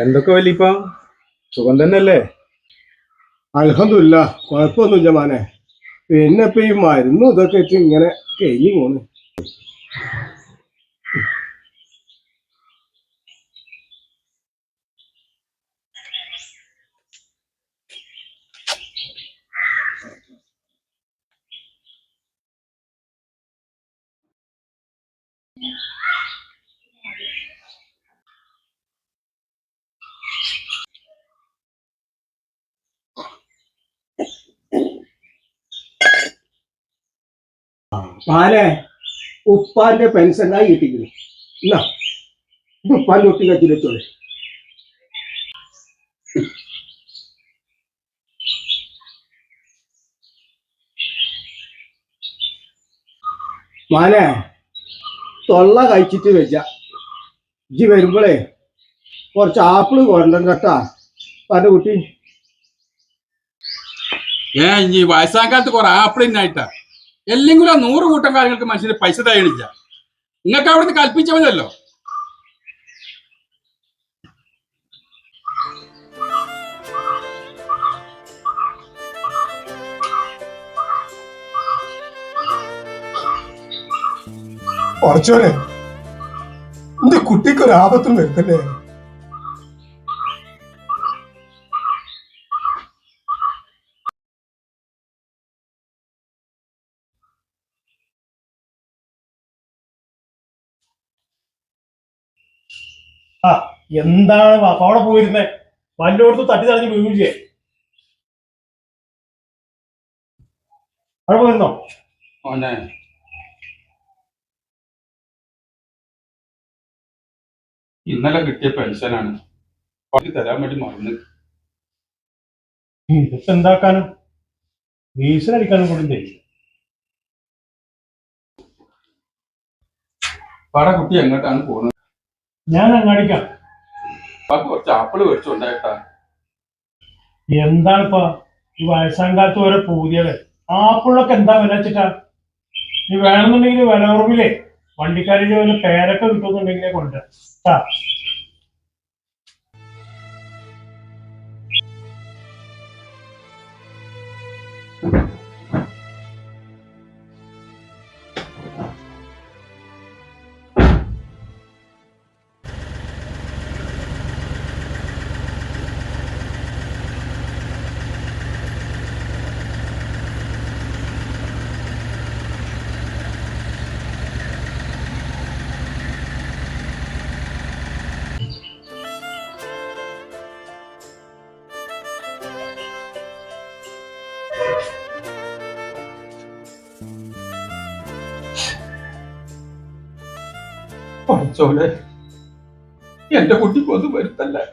എന്തൊക്കെ വലിയപ്പ സുഖം തന്നെയല്ലേ? അൽഹംദുലില്ലാ, കുഴപ്പമൊന്നുമില്ല മാനെ. പിന്നെ ഇപ്പൊ ഈ മരുന്നും ഇതൊക്കെ വെച്ച് ഇങ്ങനെ കഴിഞ്ഞു പോണ്. മാനെ, ഉപ്പാന്റെ പെൻഷനായി കിട്ടിക്കുന്നു. എന്നാ ഇത് ഉപ്പാന്റെ ഒട്ടി കത്തി വെച്ചോളെ. മാനെ, തൊള്ള കഴിച്ചിട്ട് വെച്ച ഇജ്ജ് വരുമ്പോളേ കുറച്ച് ആപ്പിള് കൊണ്ടം കേട്ടാ പന്റെ കുട്ടി. ഇനി വയസ്സാകാലത്ത് കുറെ ആപ്പിളിനായിട്ടാ എല്ലാം കൂടെ 100 കൂട്ടം കാര്യങ്ങൾക്ക് മനുഷ്യന് പൈസ തയ്യണില്ല. നിങ്ങൾക്ക് അവിടുന്ന് കൽപ്പിച്ച മതിയല്ലോ. കുറച്ചോനെ എന്റെ കുട്ടിക്കൊരു ആപത്തും വരുത്തല്ലേ. ആ എന്താണ് അവിടെ പോയിരുന്നേ? വല്ലോടത്ത് തട്ടി തടഞ്ഞ് വീഴില്ലേ? അവിടെ പോയിരുന്നോ? ഇന്നലെ കിട്ടിയ പെൻഷനാണ് തരാൻ വേണ്ടി മറന്നു. ഇതൊക്കെ എന്താക്കാനും വീശലടിക്കാനും കൂടി പട കുട്ടി എങ്ങോട്ടാണ് പോകുന്നത്? ഞാൻ അങ്ങാടിക്കാം. കുറച്ച് ആപ്പിള് മേടിച്ചുണ്ടായിട്ടാ. എന്താണിപ്പാ ഈ വയസ്സാം കാലത്ത് ഓരോ പൂതികള്? ആപ്പിളൊക്കെ എന്താ വില വെച്ചിട്ടാ? നീ വേണമെന്നുണ്ടെങ്കിൽ വില കുറവില്ലേ വണ്ടിക്കാരുടെ വല്ല പേരൊക്കെ കിട്ടുന്നുണ്ടെങ്കിലേ കൊണ്ടുവരാ. പഠിച്ചോലെ എന്റെ കുട്ടിക്ക് ഒന്നും വരുത്തല്ലേ.